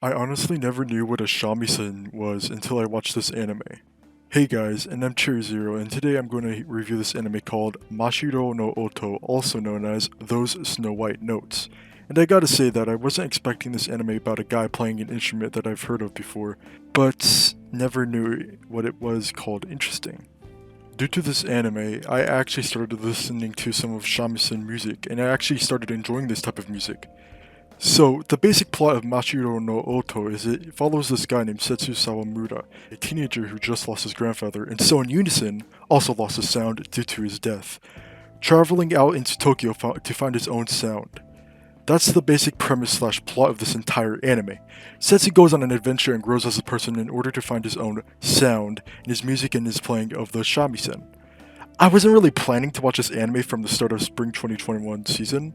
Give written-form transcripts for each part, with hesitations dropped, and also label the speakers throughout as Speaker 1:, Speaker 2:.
Speaker 1: I honestly never knew what a shamisen was until I watched this anime. Hey guys, and I'm CherryZero, and today I'm going to review this anime called Mashiro no Oto, also known as Those Snow White Notes. And I gotta say that I wasn't expecting this anime about a guy playing an instrument that I've heard of before, but never knew what it was called interesting. Due to this anime, I actually started listening to some of shamisen music, and I actually started enjoying this type of music. So, the basic plot of Mashiro no Oto is it follows this guy named Setsu Sawamura, a teenager who just lost his grandfather, and so in unison, also lost his sound due to his death, traveling out into Tokyo to find his own sound. That's the basic premise slash plot of this entire anime. Setsu goes on an adventure and grows as a person in order to find his own sound in his music and his playing of the shamisen. I wasn't really planning to watch this anime from the start of spring 2021 season,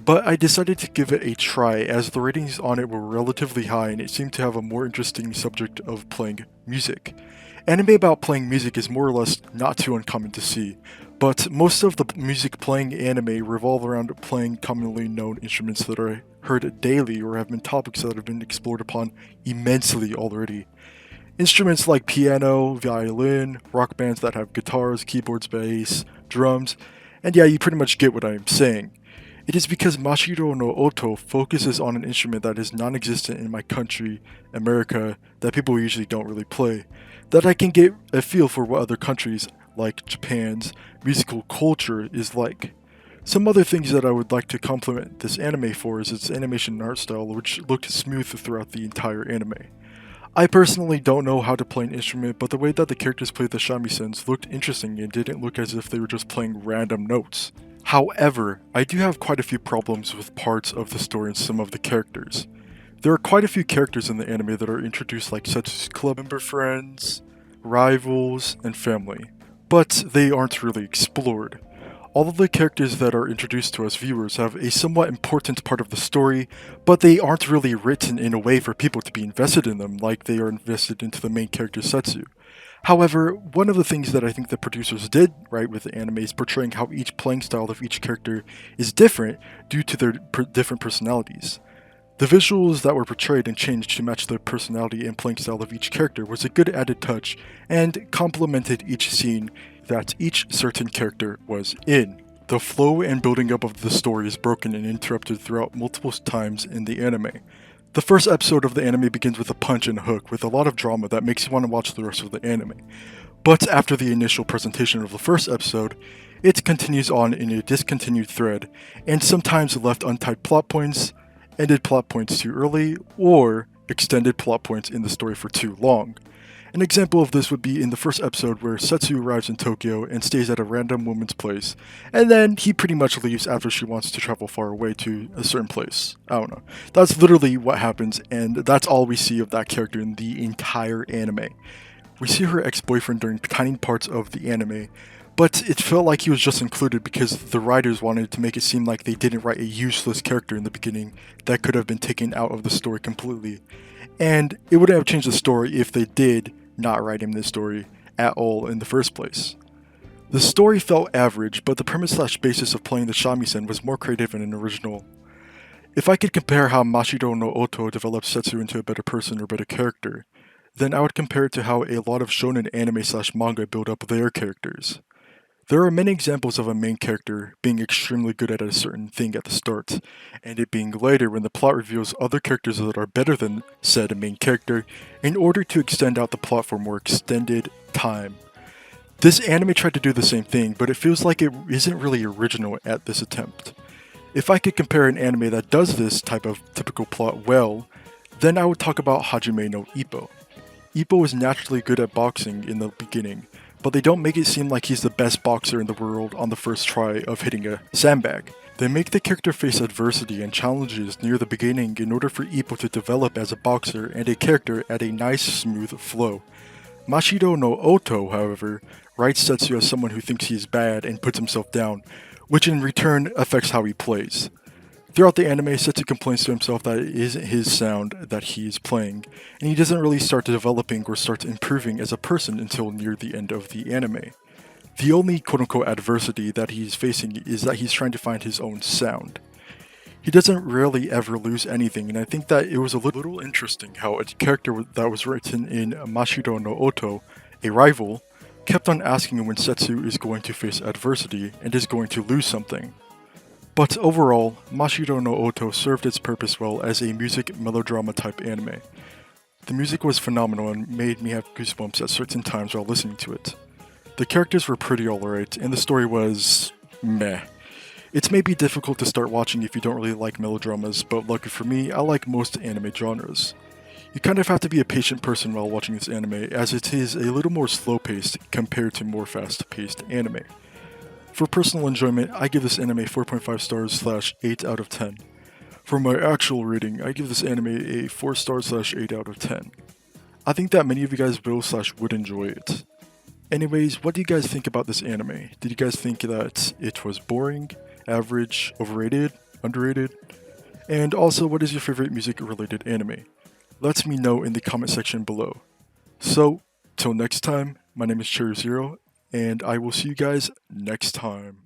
Speaker 1: but I decided to give it a try as the ratings on it were relatively high and it seemed to have a more interesting subject of playing music. Anime about playing music is more or less not too uncommon to see, but most of the music playing anime revolve around playing commonly known instruments that are heard daily or have been topics that have been explored upon immensely already. Instruments like piano, violin, rock bands that have guitars, keyboards, bass, drums, and yeah, you pretty much get what I am saying. It is because Mashiro no Oto focuses on an instrument that is non-existent in my country, America, that people usually don't really play, that I can get a feel for what other countries, like Japan's, musical culture is like. Some other things that I would like to compliment this anime for is its animation and art style, which looked smooth throughout the entire anime. I personally don't know how to play an instrument, but the way that the characters played the shamisens looked interesting and didn't look as if they were just playing random notes. However, I do have quite a few problems with parts of the story and some of the characters. There are quite a few characters in the anime that are introduced like Setsu's club member friends, rivals, and family, but they aren't really explored. All of the characters that are introduced to us viewers have a somewhat important part of the story, but they aren't really written in a way for people to be invested in them like they are invested into the main character Setsu. However, one of the things that I think the producers did right with the anime is portraying how each playing style of each character is different due to their different personalities. The visuals that were portrayed and changed to match the personality and playing style of each character was a good added touch and complemented each scene that each certain character was in. The flow and building up of the story is broken and interrupted throughout multiple times in the anime. The first episode of the anime begins with a punch and hook with a lot of drama that makes you want to watch the rest of the anime. But after the initial presentation of the first episode, it continues on in a discontinued thread, and sometimes left untied plot points, ended plot points too early, or extended plot points in the story for too long. An example of this would be in the first episode where Setsu arrives in Tokyo and stays at a random woman's place, and then he pretty much leaves after she wants to travel far away to a certain place. I don't know. That's literally what happens, and that's all we see of that character in the entire anime. We see her ex-boyfriend during tiny parts of the anime, but it felt like he was just included because the writers wanted to make it seem like they didn't write a useless character in the beginning that could have been taken out of the story completely. And it wouldn't have changed the story if they did not write him this story at all in the first place. The story felt average, but the premise slash basis of playing the shamisen was more creative and original. If I could compare how Mashiro no Oto developed Setsu into a better person or better character, then I would compare it to how a lot of shonen anime slash manga build up their characters. There are many examples of a main character being extremely good at a certain thing at the start, and it being later when the plot reveals other characters that are better than said main character in order to extend out the plot for more extended time. This anime tried to do the same thing, but it feels like it isn't really original at this attempt. If I could compare an anime that does this type of typical plot well, then I would talk about Hajime no Ippo. Ippo is naturally good at boxing in the beginning, but they don't make it seem like he's the best boxer in the world on the first try of hitting a sandbag. They make the character face adversity and challenges near the beginning in order for Ippo to develop as a boxer and a character at a nice smooth flow. Mashiro no Oto, however, writes Setsu as someone who thinks he is bad and puts himself down, which in return affects how he plays. Throughout the anime, Setsu complains to himself that it isn't his sound that he is playing, and he doesn't really start developing or start improving as a person until near the end of the anime. The only quote-unquote adversity that he's facing is that he's trying to find his own sound. He doesn't really ever lose anything, and I think that it was a little interesting how a character that was written in Mashiro no Oto, a rival, kept on asking when Setsu is going to face adversity and is going to lose something. But overall, Mashiro no Oto served its purpose well as a music melodrama type anime. The music was phenomenal and made me have goosebumps at certain times while listening to it. The characters were pretty alright, and the story was meh. It's maybe difficult to start watching if you don't really like melodramas, but lucky for me, I like most anime genres. You kind of have to be a patient person while watching this anime, as it is a little more slow-paced compared to more fast-paced anime. For personal enjoyment, I give this anime 4.5 stars / 8 out of 10. For my actual rating, I give this anime a 4 stars / 8 out of 10. I think that many of you guys will / would enjoy it. Anyways, what do you guys think about this anime? Did you guys think that it was boring, average, overrated, underrated? And also, what is your favorite music-related anime? Let me know in the comment section below. So, till next time, my name is CherryZero, and I will see you guys next time.